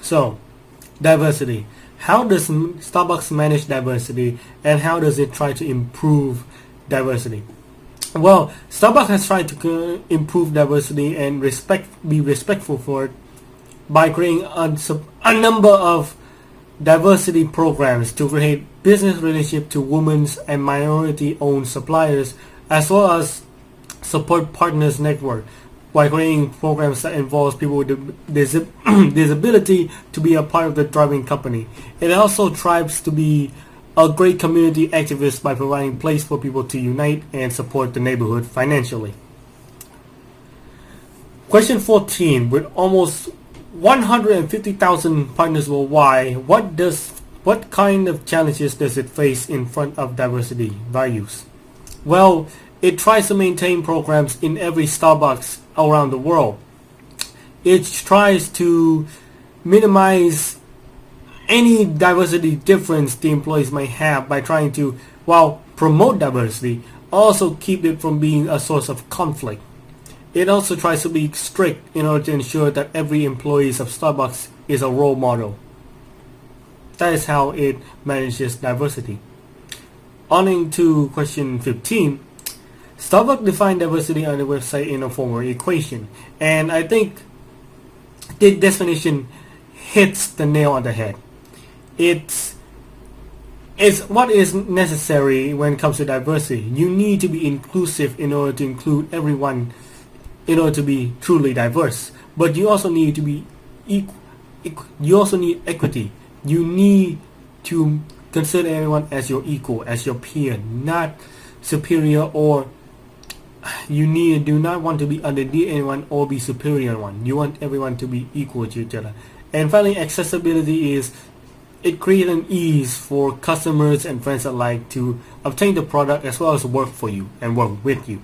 So, diversity. How does Starbucks manage diversity, and how does it try to improve diversity? Well, Starbucks has tried to improve diversity and be respectful for it by creating a number of diversity programs to create business relationship to women's and minority-owned suppliers, as well as support partners network by creating programs that involves people with disability to be a part of the driving company. It also strives to be a great community activist by providing place for people to unite and support the neighborhood financially. Question 14. With almost 150,000 partners worldwide, what kind of challenges does it face in front of diversity values? Well, it tries to maintain programs in every Starbucks around the world. It tries to minimize any diversity difference the employees may have by trying to, while promote diversity, also keep it from being a source of conflict. It also tries to be strict in order to ensure that every employee of Starbucks is a role model. That is how it manages diversity. On to question 15. Starbucks defined diversity on the website in a formal equation, and I think the definition hits the nail on the head. It's what is necessary when it comes to diversity. You need to be inclusive in order to include everyone in order to be truly diverse. But you also need to be you also need equity. You need to consider everyone as your equal, as your peer, not superior, or you do not want to be underneath anyone or be superior to one. You want everyone to be equal to each other. And finally, accessibility is it creates an ease for customers and friends alike to obtain the product as well as work for you and work with you.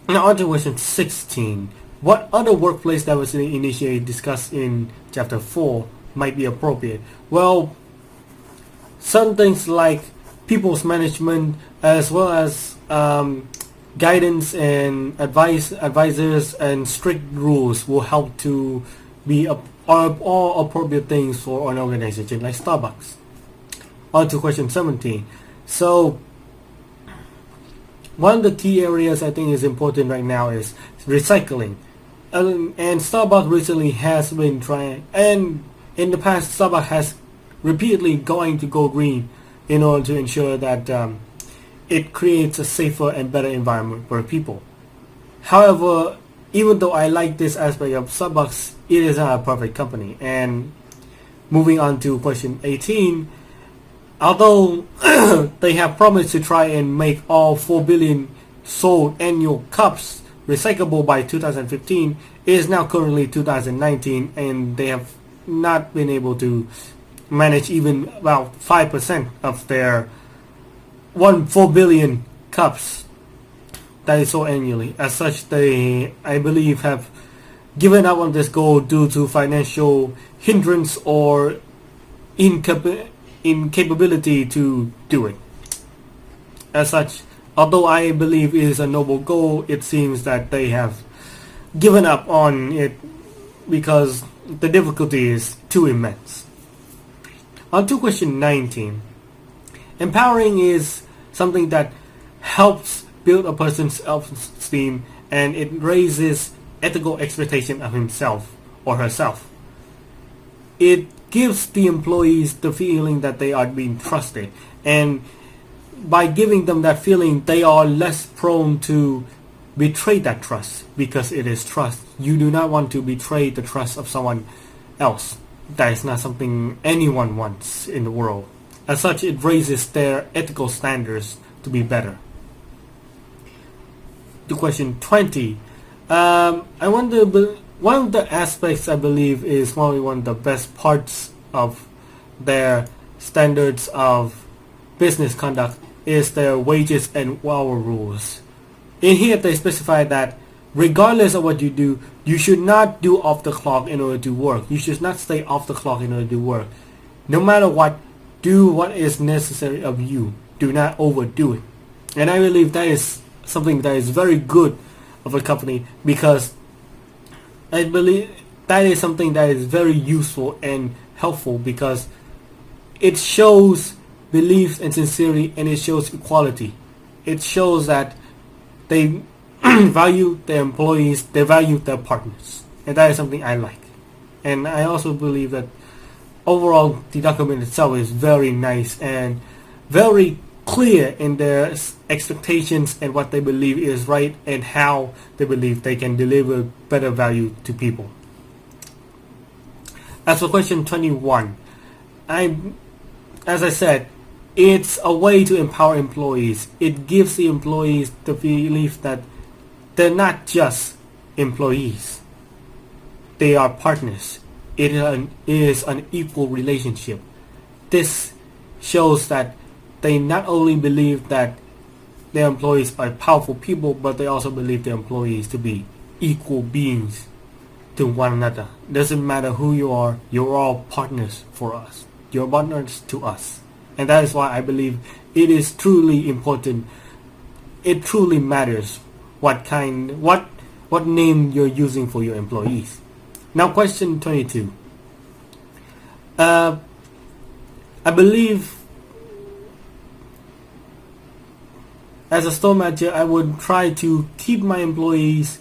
Now on to question 16. What other workplace diversity initiatives discussed in chapter 4 might be appropriate? Well, some things like people's management, as well as guidance and advisors and strict rules will help to be all appropriate things for an organization like Starbucks. On to question 17. So one of the key areas I think is important right now is recycling. And Starbucks recently has been trying, and in the past Starbucks has repeatedly going to go green in order to ensure that it creates a safer and better environment for people. However, even though I like this aspect of Starbucks, it is not a perfect company. And moving on to question 18, although they have promised to try and make all 4 billion sold annual cups recyclable by 2015, it is now currently 2019 and they have not been able to manage even about 5% of their 4 billion cups that is sold annually. As such, they, I believe, have given up on this goal due to financial hindrance or incapability to do it. As such, although I believe it is a noble goal, it seems that they have given up on it because the difficulty is too immense. On to question 19. Empowering is something that helps build a person's self-esteem, and it raises ethical expectation of himself or herself. It gives the employees the feeling that they are being trusted, and by giving them that feeling, they are less prone to betray that trust, because it is trust. You do not want to betray the trust of someone else. That is not something anyone wants in the world. As such, it raises their ethical standards to be better. To question 20, I wonder, one of the aspects I believe is probably one of the best parts of their standards of business conduct is their wages and hour rules. In here, they specify that regardless of what you do, you should not do off the clock in order to work. You should not stay off the clock in order to work. No matter what, do what is necessary of you. Do not overdo it. And I believe that is something that is very good of a company, because I believe that is something that is very useful and helpful because it shows belief and sincerity, and it shows equality. It shows that they value their employees, they value their partners, and that is something I like. And I also believe that overall the document itself is very nice and very clear in their expectations and what they believe is right and how they believe they can deliver better value to people. As for question 21, as I said, it's a way to empower employees. It gives the employees the belief that they're not just employees. They are partners. It is an equal relationship. This shows that they not only believe that their employees are powerful people, but they also believe their employees to be equal beings to one another. Doesn't matter who you are, you're all partners for us. You're partners to us. And that is why I believe it is truly important. It truly matters what name you're using for your employees. Now question 22. I believe as a store manager, I would try to keep my employees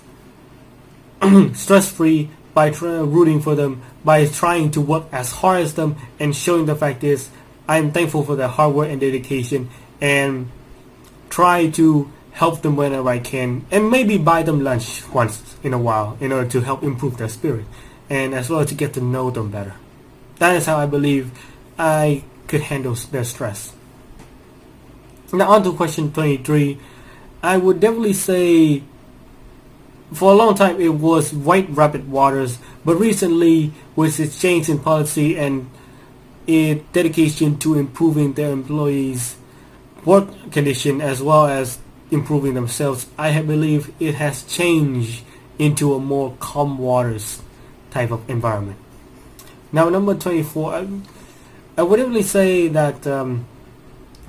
stress-free by rooting for them, by trying to work as hard as them and showing the fact is I'm thankful for their hard work and dedication, and try to help them whenever I can, and maybe buy them lunch once in a while in order to help improve their spirit and as well to get to know them better. That is how I believe I could handle their stress. Now on to question 23. I would definitely say for a long time it was White Rabbit Waters, but recently with its change in policy and its dedication to improving their employees' work condition as well as improving themselves, I believe it has changed into a more calm waters type of environment. Now number 24, I would definitely say that the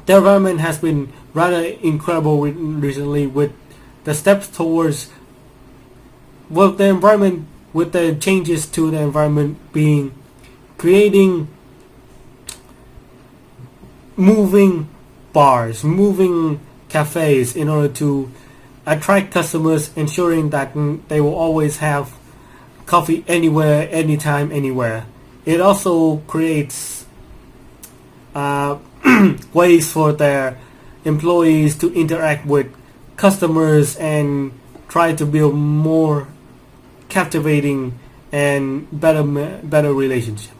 environment has been rather incredible recently with the steps towards the environment, with the changes to the environment being creating moving bars, moving cafes in order to attract customers, ensuring that they will always have coffee anywhere, anytime, anywhere. It also creates ways for their employees to interact with customers and try to build more captivating and better relationship.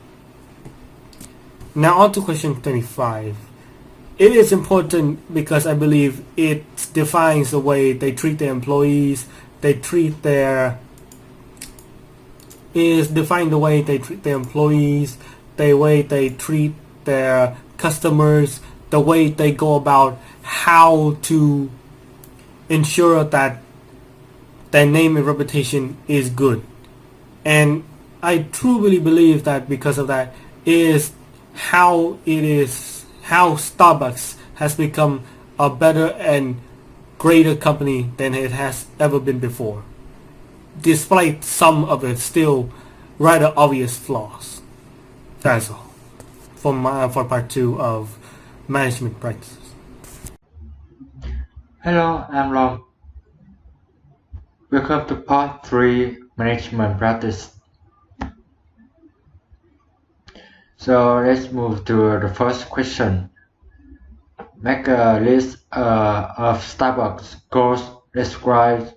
Now on to question 25. It is important because I believe it defines the way they treat their employees. Define the way they treat their employees, the way they treat their customers, the way they go about how to ensure that their name and reputation is good. And I truly believe that because of that is how Starbucks has become a better and greater company than it has ever been before, despite some of its still rather obvious flaws. That's all for part 2 of management practices. Hello, I'm Long. Welcome to part 3 management practice. So let's move to the first question. Make a list of Starbucks goals. Describe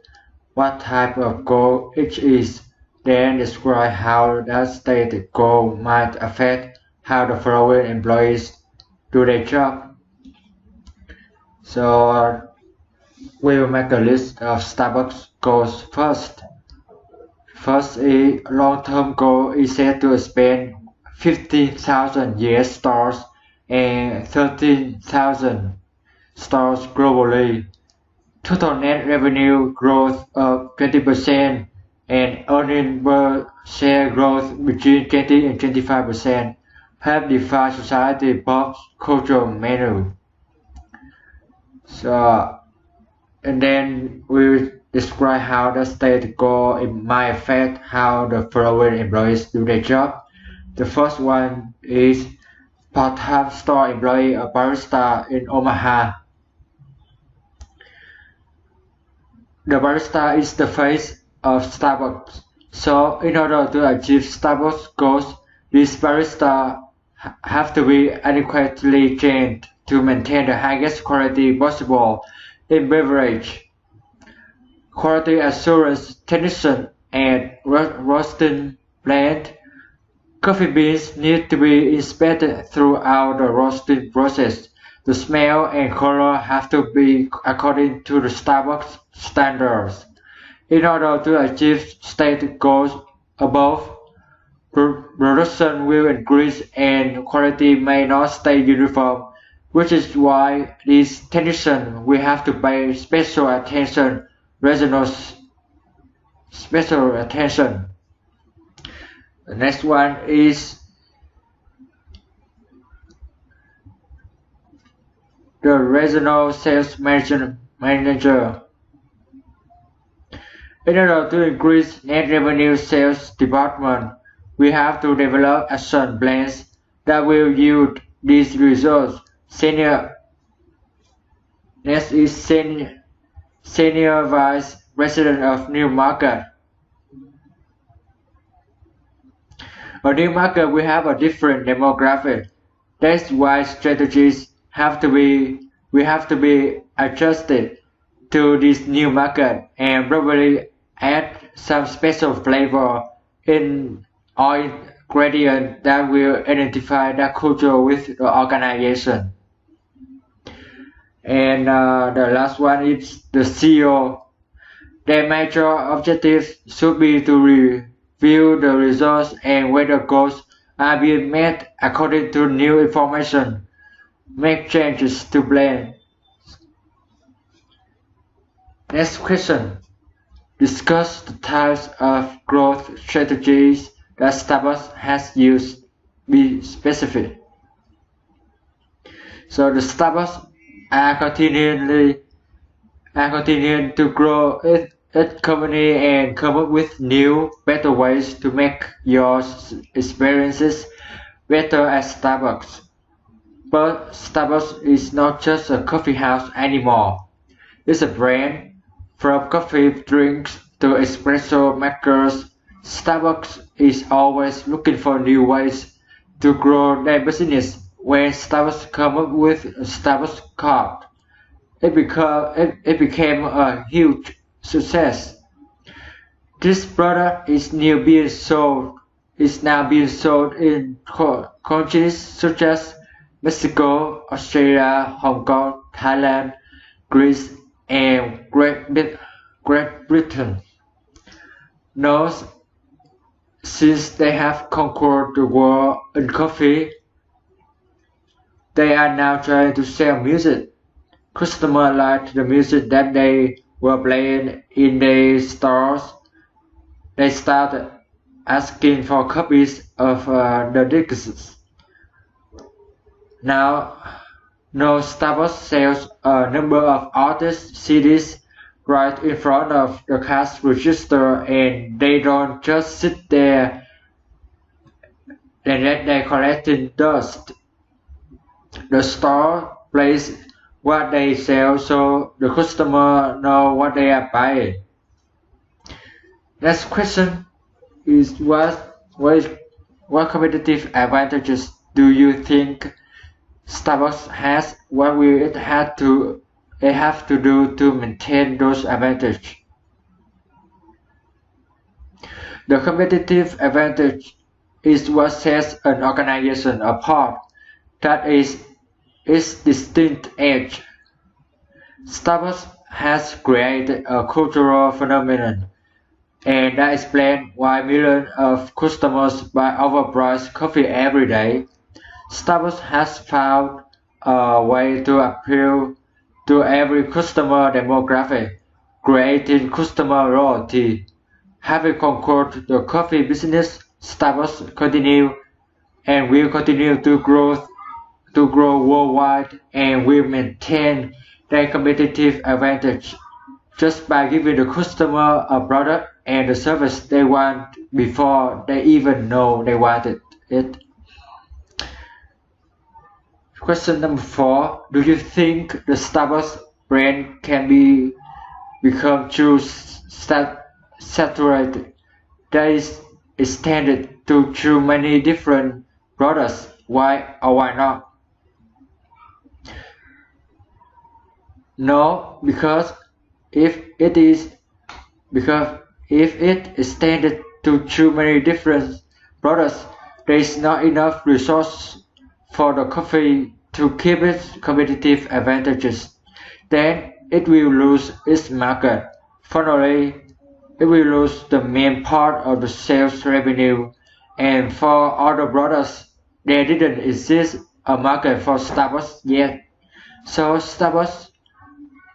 what type of goal each is. Then describe how that stated goal might affect how the following employees do their job. So we will make a list of Starbucks goals first. First, a long-term goal is set to expand 15,000 US stores and 13,000 stores globally. Total net revenue growth of 20% and earnings per share growth between 20 and 25%. Have defined society box cultural menu. So, and then we will describe how the state goal might affect how the following employees do their job. The first one is part-time store employee, a barista in Omaha. The barista is the face of Starbucks. So in order to achieve Starbucks goals, these baristas have to be adequately trained to maintain the highest quality possible in beverage. Quality assurance technician at roasting plant. Coffee beans need to be inspected throughout the roasting process. The smell and color have to be according to the Starbucks standards. In order to achieve state goals above, production will increase and quality may not stay uniform, which is why these technicians will have to pay special attention. The next one is the regional sales manager. In order to increase net revenue sales department, we have to develop action plans that will yield these results. Next is Senior Vice President of New Market. A new market will have a different demographic. That's why strategies have to be adjusted to this new market and probably add some special flavor in or ingredient that will identify that culture with the organization. And the last one is the CEO. Their major objective should be to review the results and whether goals are being met according to new information, make changes to plan. Next question. Discuss the types of growth strategies that Starbucks has used. Be specific. So the Starbucks are continuing to grow its company and come up with new, better ways to make your experiences better at Starbucks. But Starbucks is not just a coffee house anymore. It's a brand. From coffee drinks to espresso makers, Starbucks is always looking for new ways to grow their business. When Starbucks came up with a Starbucks card, it became a huge success. This product is now being sold in countries such as Mexico, Australia, Hong Kong, Thailand, Greece, and Great Britain. Now, since they have conquered the world in coffee, they are now trying to sell music. Customers liked the music that they were playing in their stores. They started asking for copies of the discs. Now, Starbucks sells a number of artist CDs right in front of the cash register, and they don't just sit there and let them collecting dust. The store plays what they sell so the customer know what they are buying. Next question is what competitive advantages do you think Starbucks has? What will it have to do to maintain those advantages? The competitive advantage is what sets an organization apart. That is its distinct edge. Starbucks has created a cultural phenomenon, and that explains why millions of customers buy overpriced coffee every day. Starbucks has found a way to appeal to every customer demographic, creating customer loyalty. Having conquered the coffee business, Starbucks will continue to grow worldwide and will maintain their competitive advantage just by giving the customer a product and the service they want before they even know they wanted it. Question number 4. Do you think the Starbucks brand can become too saturated, that is extended to too many different products? Why or why not? No, because if it extended to too many different products, there is not enough resource for the coffee to keep its competitive advantages. Then it will lose its market. Finally, it will lose the main part of the sales revenue, and for other products, there didn't exist a market for Starbucks yet. So Starbucks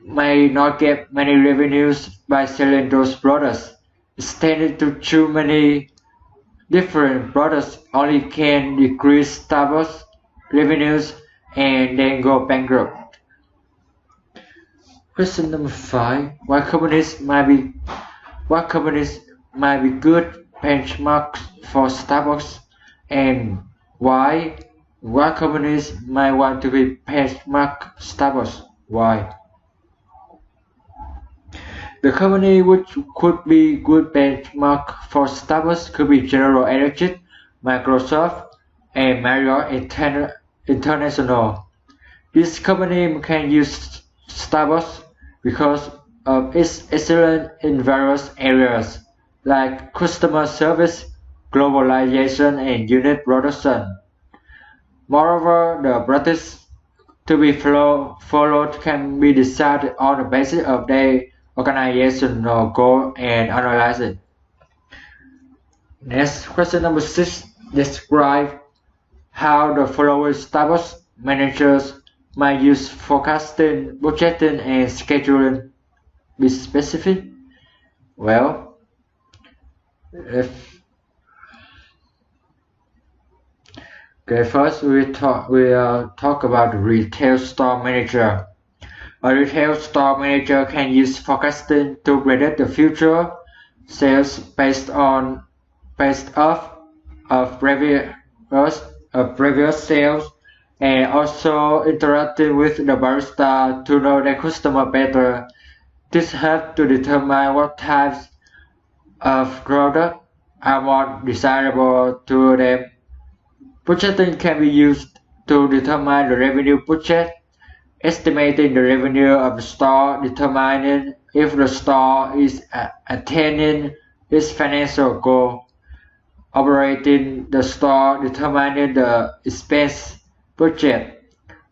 may not get many revenues by selling those products. Extending to too many different products only can decrease Starbucks revenues and then go bankrupt. Question number 5. What companies might be good benchmarks for Starbucks, and why? What companies might want to be benchmark Starbucks? Why? The company which could be good benchmark for Starbucks could be General Electric, Microsoft, and Marriott International. This company can use Starbucks because of its excellence in various areas like customer service, globalization, and unit production. Moreover, the practice to be followed can be decided on the basis of their organizational goal and analysis. Next, question number 6. Describe how the following Starbucks managers might use forecasting, budgeting, and scheduling. Be specific. Well, first we'll talk about the retail store manager. A retail store manager can use forecasting to predict the future sales based off of previous sales, and also interacting with the barista to know the customer better. This helps to determine what types of product are more desirable to them. Budgeting can be used to determine the revenue budget, estimating the revenue of the store, determining if the store is attaining its financial goal, operating the store, determining the expense budget.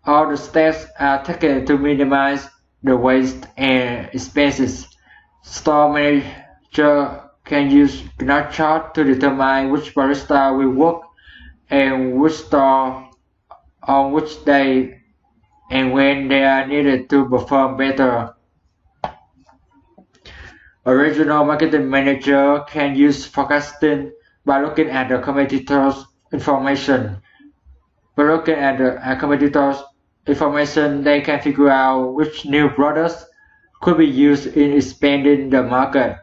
All the steps are taken to minimize the waste and expenses. Store manager can use Gantt chart to determine which barista will work and which store on which day and when they are needed to perform better. A regional marketing manager can use forecasting by looking at the competitors' information. By looking at the competitors' information, they can figure out which new products could be used in expanding the market.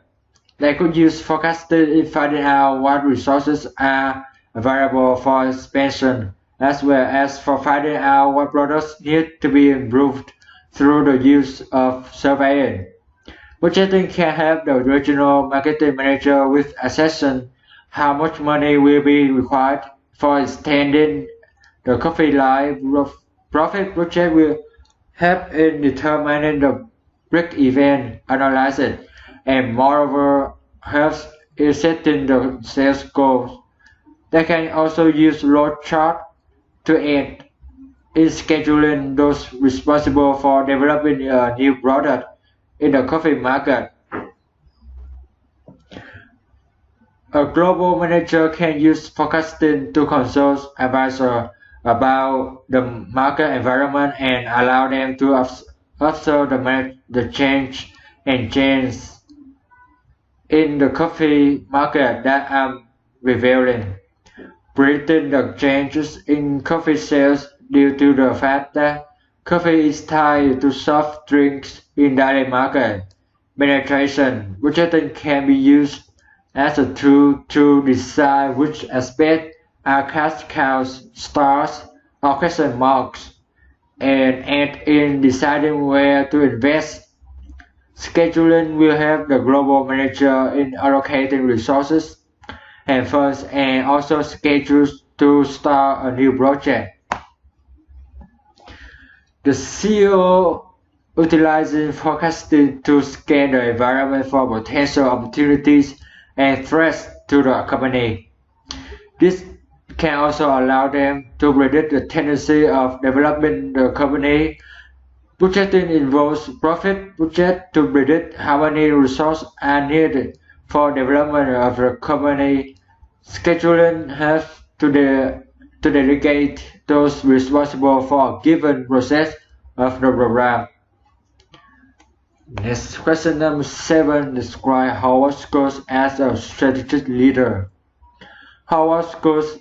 They could use forecasting in finding out what resources are available for expansion, as well as for finding out what products need to be improved through the use of surveying. Budgeting can help the regional marketing manager with assessing how much money will be required for extending the coffee line. Profit budget will help in determining the break-even analysis, and moreover helps in setting the sales goals. They can also use load chart to aid in scheduling those responsible for developing a new product in the coffee market. A global manager can use forecasting to consult advisors about the market environment and allow them to observe the change and changes in the coffee market that are revealing, predicting the changes in coffee sales due to the fact that coffee is tied to soft drinks in daily market. penetration. Budgeting can be used as a tool to decide which aspects are cash cows, stars, or question marks, and aid in deciding where to invest. Scheduling will help the global manager in allocating resources and funds and also schedules to start a new project. The CEO utilizing forecasting to scan the environment for potential opportunities and threats to the company. This can also allow them to predict the tendency of developing the company. Budgeting involves profit budget to predict how many resources are needed for development of the company. Scheduling helps to delegate those responsible for a given process of the program. Next question number 7. Describe Howard Schultz as a strategic leader. Howard Schultz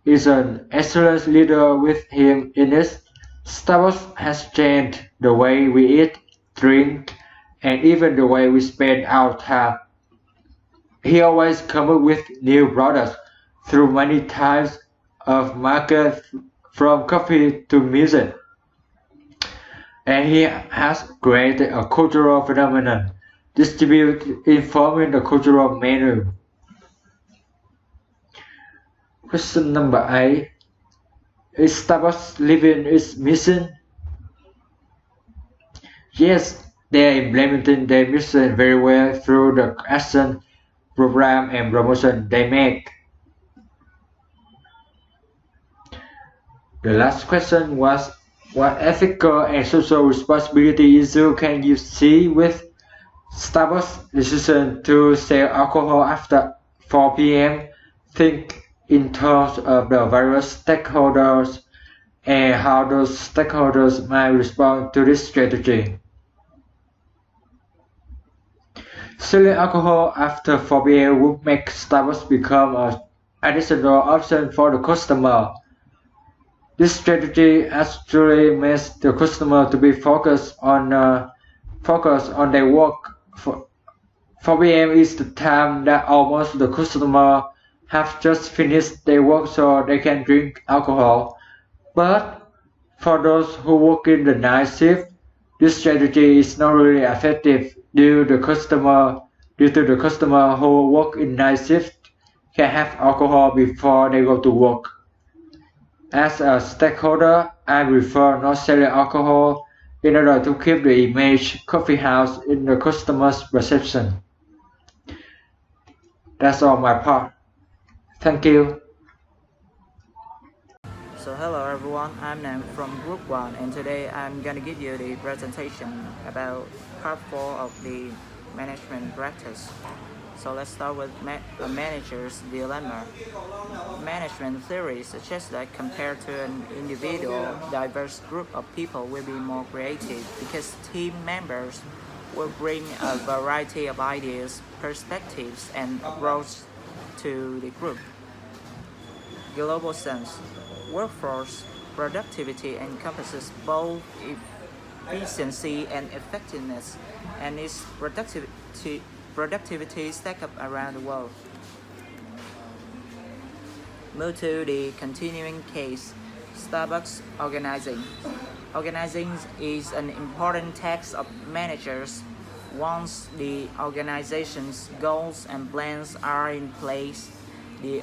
is an excellent leader. With him in it, Starbucks has changed the way we eat, drink, and even the way we spend our time. He always comes up with new products through many types of market, from coffee to music. And he has created a cultural phenomenon, distributed informing the cultural menu. Question number 8. Is Starbucks living its mission? Yes, they are implementing their mission very well through the action, program, and promotion they make. The last question was, what ethical and social responsibility issue can you see with Starbucks' decision to sell alcohol after 4 p.m.? Think in terms of the various stakeholders and how those stakeholders might respond to this strategy. Selling alcohol after 4 p.m. would make Starbucks become an additional option for the customer. This strategy actually makes the customer to be focused on their work. 4 p.m. is the time that almost the customer have just finished their work so they can drink alcohol. But for those who work in the night shift, this strategy is not really effective due to the customer who work in night shift can have alcohol before they go to work. As a stakeholder, I prefer not selling alcohol in order to keep the image coffee house in the customer's perception. That's all my part. Thank you. So hello everyone, I'm Nam from Group 1 and today I'm gonna give you the presentation about part 4 of the management practice. So let's start with a manager's dilemma. Management theory suggests that compared to an individual, diverse group of people will be more creative because team members will bring a variety of ideas, perspectives, and approaches to the group. Global sense. Workforce productivity encompasses both efficiency and effectiveness, and its productivity stack up around the world. Move to the continuing case. Starbucks organizing. Organizing is an important task of managers. Once the organization's goals and plans are in place, the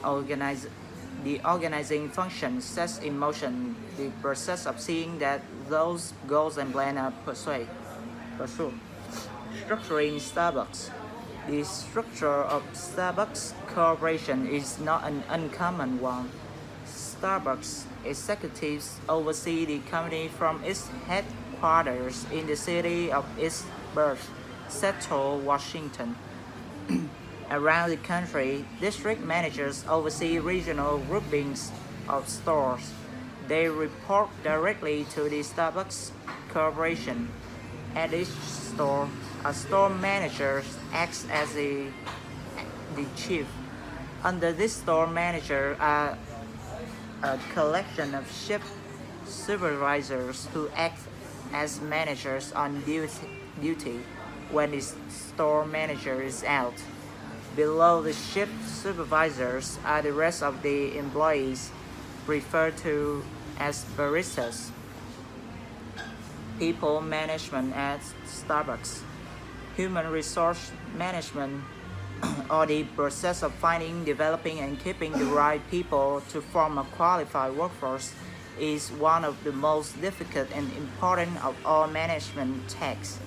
organizing function sets in motion the process of seeing that those goals and plans are pursued. Structuring Starbucks. The structure of Starbucks Corporation is not an uncommon one. Starbucks executives oversee the company from its headquarters in the city of its birth, Seattle, Washington. Around the country, district managers oversee regional groupings of stores. They report directly to the Starbucks Corporation. At each store, a store manager acts as the chief. Under this store manager are a collection of shift supervisors who act as managers on duty. when the store manager is out. Below the shift supervisors are the rest of the employees, referred to as baristas. People management at Starbucks. Human resource management, or the process of finding, developing, and keeping the right people to form a qualified workforce, is one of the most difficult and important of all management tasks.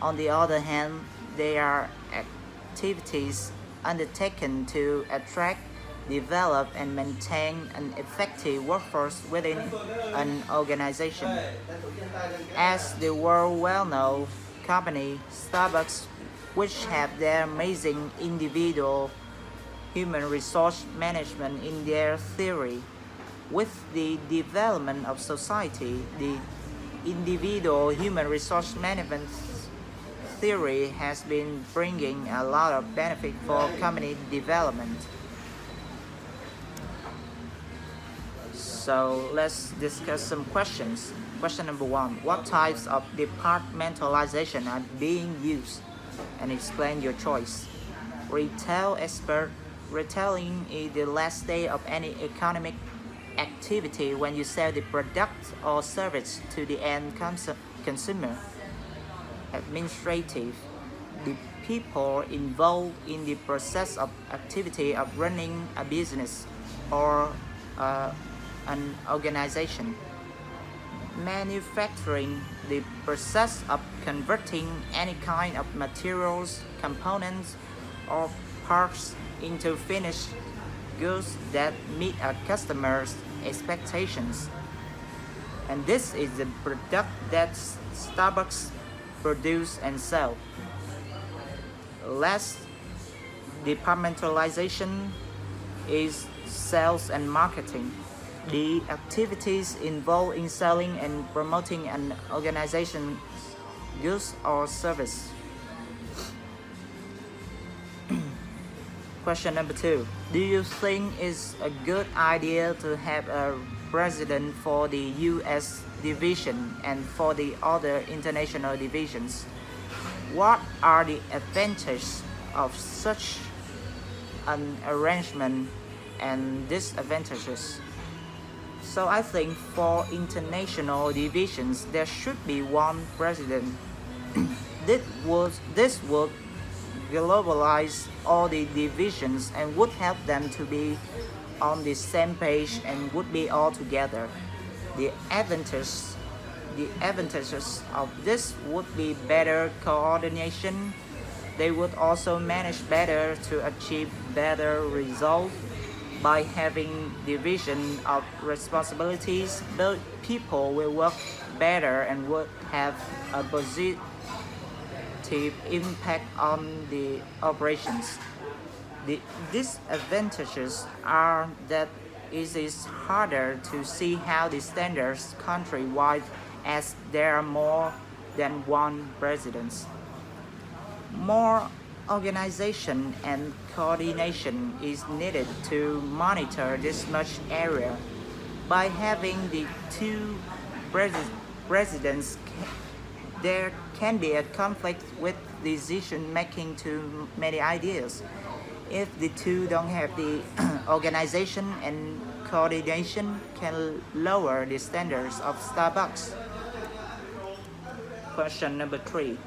On the other hand, there are activities undertaken to attract, develop, and maintain an effective workforce within an organization. As the world well-known company, Starbucks, which have their amazing individual human resource management in their theory. With the development of society, the individual human resource management theory has been bringing a lot of benefit for company development. So let's discuss some questions. Question number 1. What types of departmentalization are being used? And explain your choice. Retail expert. Retailing is the last stage of any economic activity when you sell the product or service to the end consumer. Administrative. The people involved in the process of activity of running a business or an organization. Manufacturing, the process of converting any kind of materials, components, or parts into finished goods that meet a customer's expectations. And this is the product that Starbucks produce and sell. Last departmentalization is sales and marketing. The activities involved in selling and promoting an organization's goods or service. Question number 2. Do you think it's a good idea to have a president for the US division and for the other international divisions? What are the advantages of such an arrangement and disadvantages? So I think for international divisions there should be one president. This would globalize all the divisions and would help them to be on the same page and would be all together. The advantages of this would be better coordination. They would also manage better to achieve better results. By having division of responsibilities, the people will work better and would have a positive impact on the operations. The disadvantages are that it is harder to see how the standards countrywide as there are more than one president. More organization and coordination is needed to monitor this much area. By having the two presidents, there can be a conflict with decision making to many ideas. If the two don't have the organization and coordination, can lower the standards of Starbucks. Question number 3.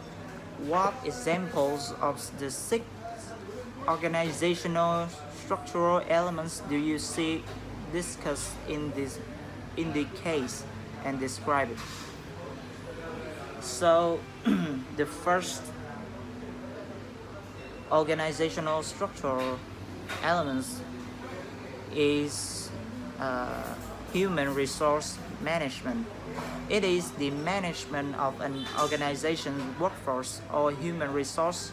What examples of the 6 organizational structural elements do you see discussed in the case and describe it? So the first organizational structural elements is human resource management. It is the management of an organization's workforce or human resource.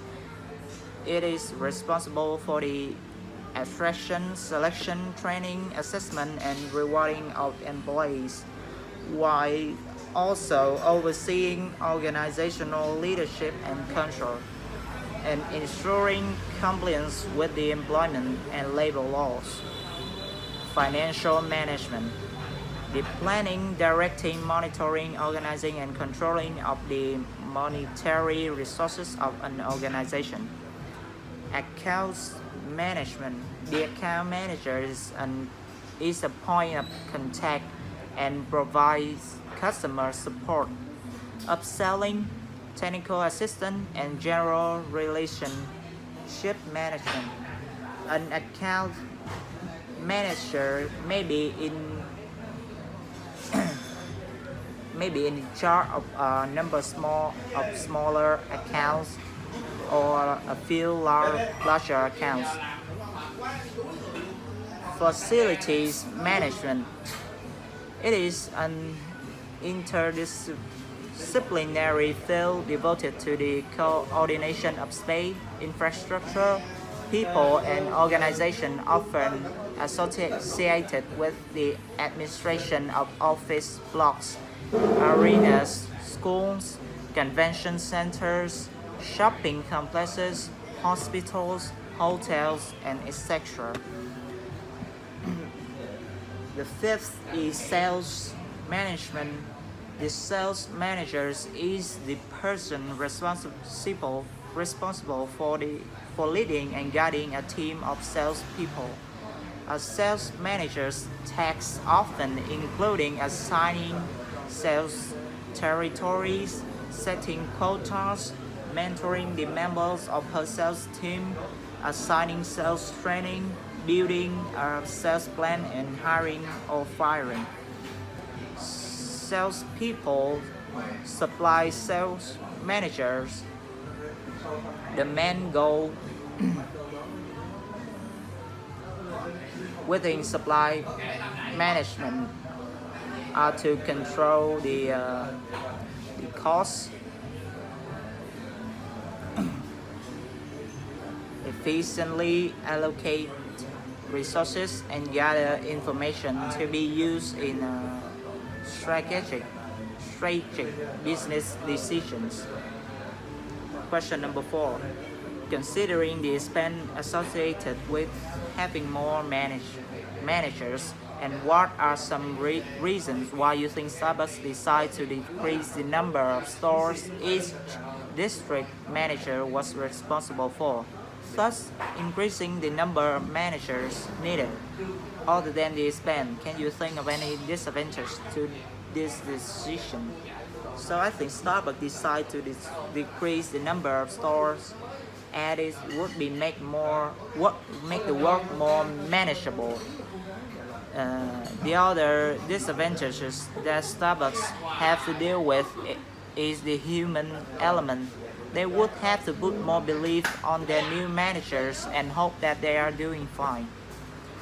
It is responsible for the attraction, selection, training, assessment, and rewarding of employees, while also overseeing organizational leadership and control, and ensuring compliance with the employment and labor laws. Financial management. The planning, directing, monitoring, organizing, and controlling of the monetary resources of an organization. Accounts management. The account manager is a point of contact and provides customer support, upselling, technical assistance, and general relationship management. An account manager may be in charge of a number of smaller accounts or a few larger accounts. Facilities management. It is an interdisciplinary field devoted to the coordination of state infrastructure, people, and organizations, often associated with the administration of office blocks, arenas, schools, convention centers, shopping complexes, hospitals, hotels, and etc. The fifth is sales management. The sales manager is the person responsible for leading and guiding a team of salespeople. A sales manager's tasks often including assigning sales territories, setting quotas, mentoring the members of her sales team, assigning sales training, building a sales plan, and hiring or firing. Salespeople supply sales managers. The main goal within supply management are to control the costs, efficiently allocate resources, and gather information to be used in strategic business decisions. Question number 4. Considering the expense associated with having more managers, and what are some reasons why you think Starbucks decided to decrease the number of stores each district manager was responsible for, thus increasing the number of managers needed? Other than the expense, can you think of any disadvantage to this decision? So I think Starbucks decided to decrease the number of stores, and it would make the work more manageable. The other disadvantages that Starbucks have to deal with is the human element. They would have to put more belief on their new managers and hope that they are doing fine.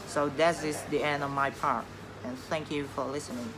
So that is the end of my part, and thank you for listening.